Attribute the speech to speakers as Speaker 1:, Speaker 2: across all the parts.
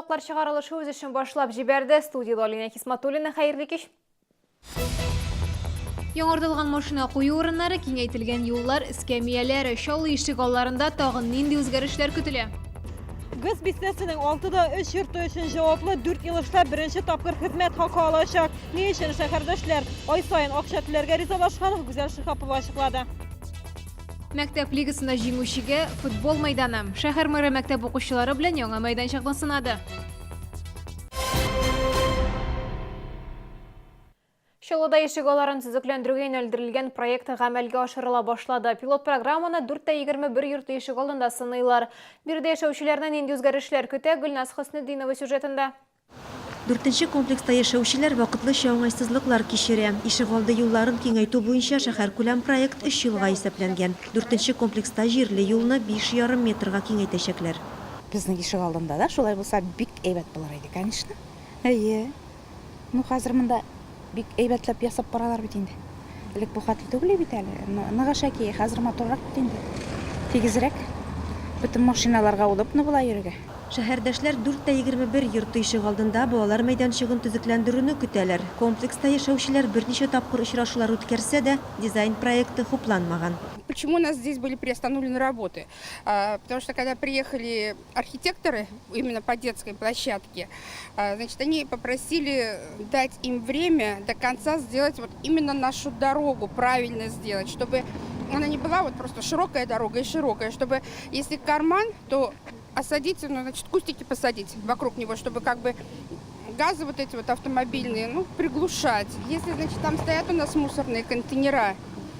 Speaker 1: Озалықлар шығарылышы өз үшін башлап жіберді. Студияда Алина Хисматуллина, хайырлы кеш. Яңартылған машина қою орыннары, кеңейтілген юллар, эскәмияләр, шалы ишек алларында тағын нинди үзгәрешләр көтелә?
Speaker 2: ГЭС бистәсенең 6-3 йорты өчен җаваплы 4 ел эшләп беренче тапкыр хезмәт хакы алачак. Ни өчен шәһәрдәшләр ай саен акча түләргә ризалашкан, Гүзәл Шиһапова ачыклады.
Speaker 1: Мәктәп лигасында җиңүчегә футбол мәйданы. Шәһәр мэры мәктәп укучылары белән яңа мәйданчыкны сынады. Шалыда ишек алларын төзекләндерүгә юнәлдерелгән проект гамәлгә ашырыла башлады. Пилот программаны 421 йорт ишек алдында сыйлар. Бирдә яшәүчеләрне нинди үзгәрешләр көтә? Гөлназ Хөснетдинова сюжетында.
Speaker 3: 4-нче комплекста яшәүчеләр вакытлыча уңайсызлыклар кичерә. Ишегалды юлларын киңәйтү буенча шәһәр күләм проект 3 елга исәпләнгән. 4-нче комплекста җирле юлны 5,5 метрга киңәйтәчәкләр.
Speaker 4: Безнең ишегалдында да шулай булса бик әйбәт булыр иде, конечно. Әйе. Ну хәзер монда бик әйбәтләп ясап баралар бит инде. Элек бу хәтле түгел бит әле. Ныгышаки хәзер моторрак бит инде. Тигезрәк. Бөтен машиналарга удобно була йөрергә.
Speaker 3: Шәһәрдәшләр 421 йорт ишек алдында балалар мәйданчыгын төзекләндерүне көтәләр. Комплекста яшәүчеләр берничә тапкыр очрашулар үткәрсә дә, дизайн проекты хупланмаган.
Speaker 5: Почему у нас здесь были приостановлены работы? Потому что когда приехали архитекторы именно по детской площадке, значит, они попросили дать им время до конца сделать вот именно нашу дорогу, правильно сделать, чтобы она не была вот просто широкая дорога и широкая, чтобы если карман, то осадить, ну, значит, кустики посадить вокруг него, чтобы как бы газы вот эти вот автомобильные, ну, приглушать. Если, значит, там стоят у нас мусорные контейнера,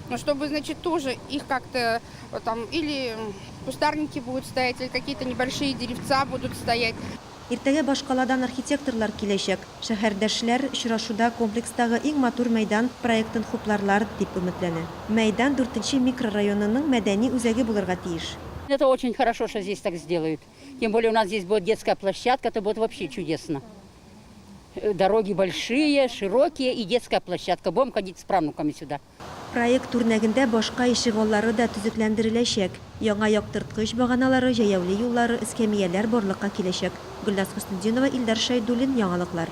Speaker 5: ну, чтобы, значит, тоже их как-то там или кустарники будут стоять, или какие-то небольшие деревца будут стоять.
Speaker 3: Иртәгә башкаладан архитекторлар киләчәк. Шәһәрдәшләр очрашуда комплекстагы иң матур мәйдан проектын хупларлар дип өметләнә. Мәйдан 4-нче микрорайонының мәдәни үзәге булырга тиеш.
Speaker 6: Это очень хорошо, что здесь так сделают. Тем более у нас здесь будет детская площадка, это будет вообще чудесно. Дороги большие, широкие и детская площадка. Будем ходить с правнуками сюда.
Speaker 3: Проект үрнәгендә башка ишегаллары да төзекләндереләчәк. Яңа яктырткыч баганалары, җәяүле юллары, эскәмияләр барлыкка киләчәк. Гөлназ Хөснетдинова, Илдар Шәйдуллин, яңалыклар.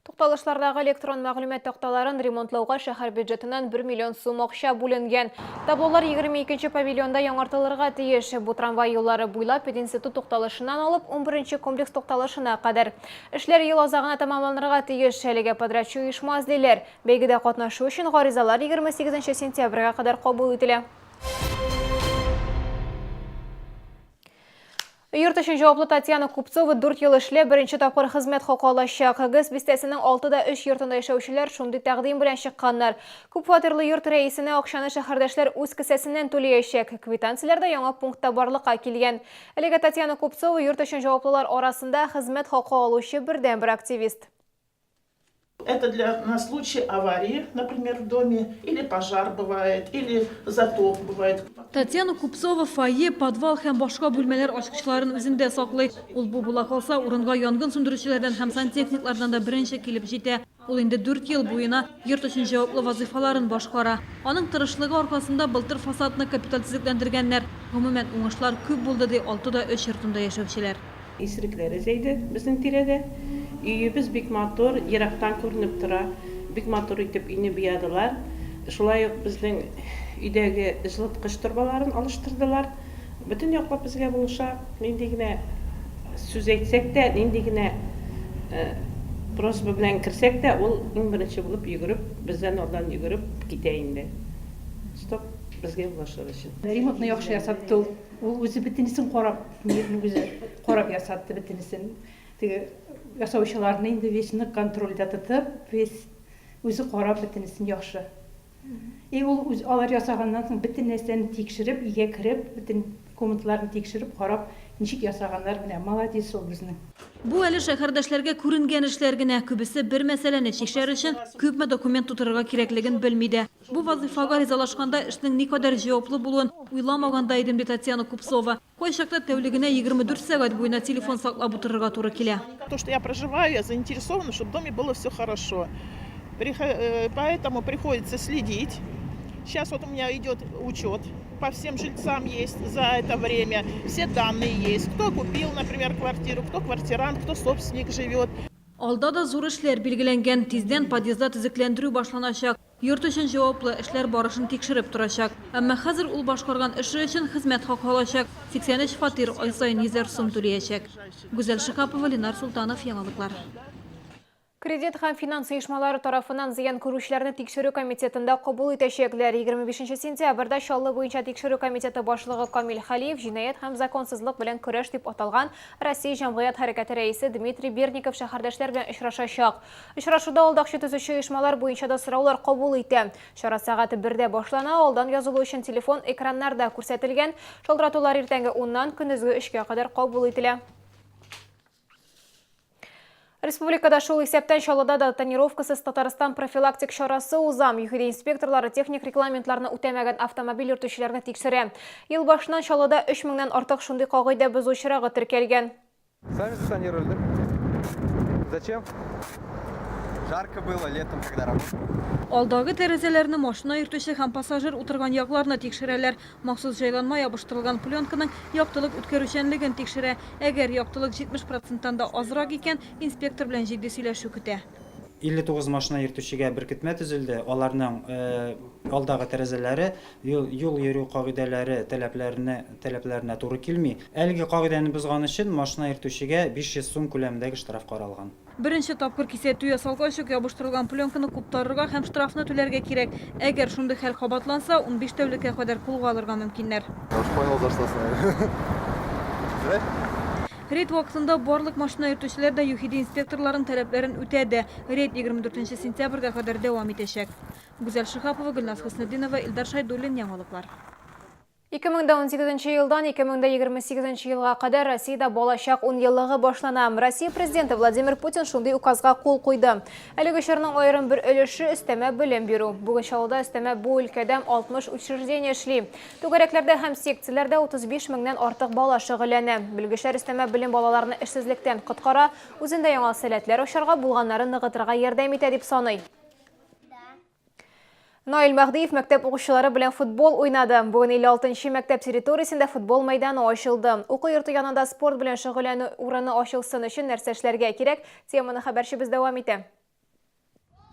Speaker 1: Тукталышлардагы электрон мәгълүмат такталарын ремонтлауга шәһәр бюджетыннан 1 миллион сум акча бүленгән. Таблолар 22-нче павильонда яңартылырга тиеш. Бу трамвай юллары буйлап институт тукталышыннан алып 11-нче комплекс тукталышына кадәр. Эшләр ел азагына тамамланырга тиеш. Әлегә подрядчы оешма эзлиләр. Бәйгедә катнашу өчен гаризалар 28 сентябрьгә кадәр кабул ителә. Йорт өчен җаваплы Татьяна Купцова 4 ел эшләп беренче тапкыр хезмәт хакы алачак. ГЭС бистәсенең 6-3 йортында яшәүчеләр шундый тәкъдим белән чыкканнар. Күп фатирлы йорт рәисенә акчаны шәһәрдәшләр үз кесәсеннән түләячәк. Квитанцияләрдә яңа пунктта барлыкка килгән. Әлегә Татьяна Купцова йорт өчен җаваплылар арасында хезмәт хакы алучы бердәнбер активист.
Speaker 7: Это на случай аварии, например, в доме, или пожар бывает, или затоп бывает.
Speaker 2: Татьяна Купцова фойе, подвал һәм башка бүлмәләр ачкычларын үзендә саклый. Ул бу була калса, урынга янгын сүндерүчеләрдән һәм сантехниклардан да беренче килеп җитә. Ул инде 4 ел буена йорт өчен җаваплы вазифаларын башкара. Аның тырышлыгы аркасында былтыр фасадны капиталь төзекләндергәннәр. Гомумән уңышлар күп булды ди 6-3 йортында яшәүчеләр.
Speaker 8: Исерекләре зәйде безнең тирәдә. Өйебез бик матур, ерактан күренеп тора. Бик матур итеп өйне биядылар. Шулай ук безнең өйдәге җылыткыч торбаларын алыштырдылар. Бөтен яклап безгә булыша. Нинди генә сүз әйтсәк тә, нинди генә просьба белән керсәк тә, ул иң беренче булып йөгереп, бездән алдан йөгереп китә инде. Стоп, безгә булышыр өчен.
Speaker 9: Ремонтны яхшы ясатты ул. Ул үзе бөтенесен карап, үзе карап ясатты бөтенесен. Теге ясаучыларны инде весны контрольдә тотып, весь үзе карап бөтенесен яхшы. Ул үз алар ясаганнан соң бөтен нәрсәне тикшереп, игә кереп, бөтен комнаталарны тикшереп карап, ничек ясаганнар менә молодец ул безнең.
Speaker 2: Бу әле шәһәрдәшләргә күренгән эшләр генә, күбесе бер мәсьәләне тикшерер өчен күпме документ тутырырга кирәклеген белми дә. Бу вазифага ризалашканда эшнең никадәр җаваплы булуын уйламаганда идем ди Татьяна Купцова. Кайчакта тәүлегенә 24 сәгать буена телефон саклап утырырга туры килә.
Speaker 7: То, что я проживаю, я заинтересована, чтобы в доме было все хорошо. Поэтому приходится следить, Сейчас вот у меня идет учет. По всем жильцам есть за это время. Все данные есть. Кто купил, например, квартиру, кто квартирант, кто собственник живет.
Speaker 2: Alda da zor işler belgilengen, tizden podyezdda tiziklendirүү başlanacak. Yurt üçün cevaplı işler barışın tekşirip duracak. Ama hazır ul başkargan işi için hizmet hakkı alacak. 83 fatir ay sayın 100 so'm төлeyecek. Güzel Şıkapova, Linar Sultanov, Yanılıklar.
Speaker 1: Kredit һәм финанс оешмалары тарафынан зыян күрүчеләрне тикшерү комитетында кабул итәчәкләр. 25 сентябрьдә Чаллы буенча тикшерү комитеты башлыгы Камил Халиев җинаять һәм законсызлык белән көрәш дип аталган Россия җәмгыять хәрәкәте рәисе Дмитрий Берников шәһәрдәшләр белән очрашачак. Очрашуда алдакчы төзүче оешмалар буенча да сораулар кабул итә. Чара сәгате 1дә башлана, алдан язылу өчен телефон экраннарда күрсәтелгән. Шалтыратулар иртәнге 10-нан көндезге 3-кә кадәр кабул ителә. Республикада шул исәптән Чаллыда да тонировкасыз Татарстан профилактик чарасы узам. ЮХИД инспекторлары техник регламентларны үтәмәгән автомобиль йөртүчеләрне тикшерә. Ел башыннан Чаллыда 3000-нән артык шундый кагыйдә бозучылары теркәлгән.
Speaker 10: Сами затонировали, да? Зачем? Жарко было летом, когда работали.
Speaker 2: Алдагы тәрәзәләрне машина йөртүче һәм пассажир утырган якларына тикшерәләр. Махсус җайланма ябыштырылган пленканың яктылык үткәрүчәнлеген тикшерә. Әгәр яктылык 70%-тан да азрак икән, инспектор белән җитди сөйләшү көтә.
Speaker 11: 59 машина йөртүчегә беркетмә төзелде. Аларның алдагы тәрәзәләре юл йөрү кагыйдәләре таләпләренә туры килми. Әлеге кагыйдәне бозган өчен машина йөртүчегә 500 сум күләмендәге штраф каралган.
Speaker 2: Беренче тапкыр кисәтү ясалгач ябыштырылган пленканы куптарырга һәм штрафны түләргә кирәк. Әгәр шундый хәл кабатланса, 15 тәүлеккә кадәр кулга алырга мөмкиннәр. Рейд вакытында барлык машина йөртүчеләр дә ЮХИД инспекторларын таләпләрен үтәде. Рейд 24 сентябрьгә кадәр дәвам итәчәк. Гүзәл Шыхапова, Гөлназ Хөснетдинова, Илдар Шайдуллин, Яңалыклар.
Speaker 1: 2018 елдан 2028 елга кадәр Россиядә балачак 10 еллыгы башлана. Россия президенты Владимир Путин шундый указга кул куйды. Әлеге чорның аерым бер өлеше өстәмә белем бирү. Бүген Чаллыда өстәмә бу өлкәдә 60 учреждение эшли. Түгәрәкләрдә һәм секцияләрдә 35 меңнән артык бала шөгыльләнә. Белгечләр өстәмә белем балаларны эшсезлектән коткара, үзендә яңа сәләтләр ошарга булганнарын ныгытырга ярдәм итә дип саный. Наил Мәхдиев мәктәп укучылары белән футбол уйнады. Бүген 56-нчы мәктәп территориясендә футбол мәйданы ачылды. Уку йорты янында спорт белән шөгыльләнү урыны ачылсын өчен нәрсә эшләргә кирәк? Теманы хәбәрчебез дәвам итә.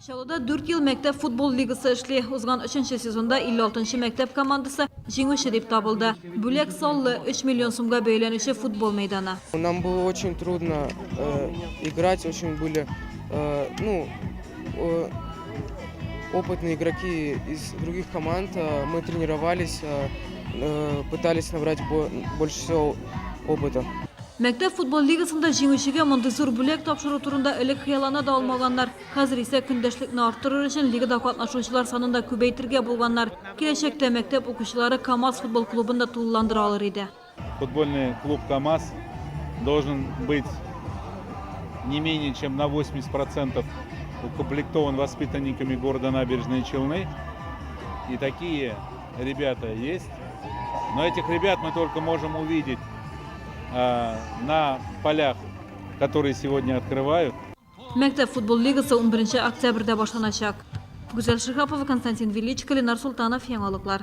Speaker 2: Чаллыда 4 ел мәктәп футбол лигасы эшли. Узган 3-нче сезонда 56-нчы мәктәп командасы җиңүче дип табылды. Бүләк саллы 3 миллион сумга бәйләнүче футбол мәйданы.
Speaker 12: Нам было очень трудно играть, очень были опытные игроки из других команд. Мы тренировались, пытались набрать больше всего опыта.
Speaker 2: Мәктәп футбол лигасында җиңүчегә мондый зур бүләк тапшыру турында элек хыяллана да алмаганнар. Хәзер исә көндәшлекне арттырыр өчен лигада катнашучылар санын да күбәйтергә булганнар. Киләчәктә мәктәп укучылары КамАЗ футбол клубын да тулыландыра алыр иде.
Speaker 13: Футбольный клуб КамАЗ должен быть не менее чем на 80% укомплектован воспитанниками города Набережные Челны. И такие ребята есть. Но этих ребят мы только можем увидеть на полях, которые сегодня открывают.
Speaker 2: Мәктәп футбол лигасы 11 октябрьдә башланачак. Гүзәл Шыхапова, Константин Величко, Ленар Султанов, Яңалыклар.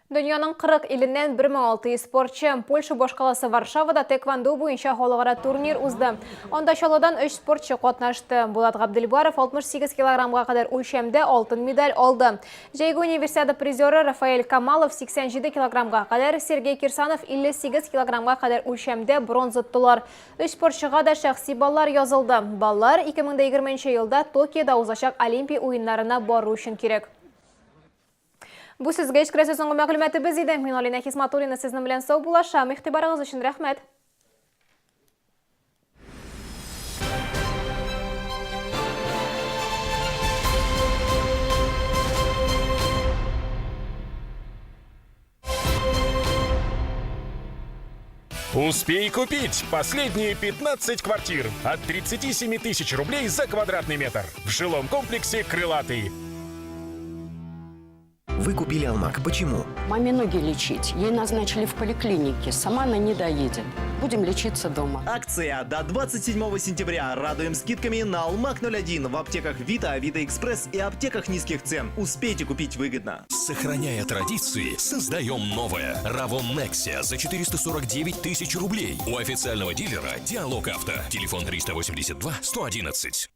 Speaker 1: Дөньяның 40 иленнән 1600 спортчы Польша башкаласы Варшавада тэквондо буенча халыкара турнир узды. Анда Чаллыдан 3 спортчы катнашты. Булат Габделбаров 68 килограммга кадәр үлчәмдә алтын медаль алды. Җәйге универсиада призеры Рафаэль Камалов 87 килограммга кадәр, Сергей Кирсанов 58 килограммга кадәр үлчәмдә бронза тоттылар. 3 спортчыга да шәхси баллар язылды. Баллар 2020 елда Токиода узачак Олимпия уеннарына бару өчен кирәк. Бу сезгә ишкерәсе соңгы мәгълүматыбыз иде. Мин Алина Хисматуллина сезнең белән сау булашам. Игътибарыгыз өчен рәхмәт.
Speaker 14: Успей купить последние 15 квартир от 37 тысяч рублей за квадратный метр в жилом комплексе «Крылатый».
Speaker 15: Вы купили Алмак. Почему?
Speaker 6: Маме ноги лечить. Ей назначили в поликлинике. Сама она не доедет. Будем лечиться дома.
Speaker 15: Акция до 27 сентября. Радуем скидками на Алмак 01 в аптеках Вита, Авито Экспресс и аптеках низких цен. Успейте купить выгодно.
Speaker 14: Сохраняя традиции, создаем новое. Равон Nexia за 449 тысяч рублей. У официального дилера Диалог Авто. Телефон 382 111.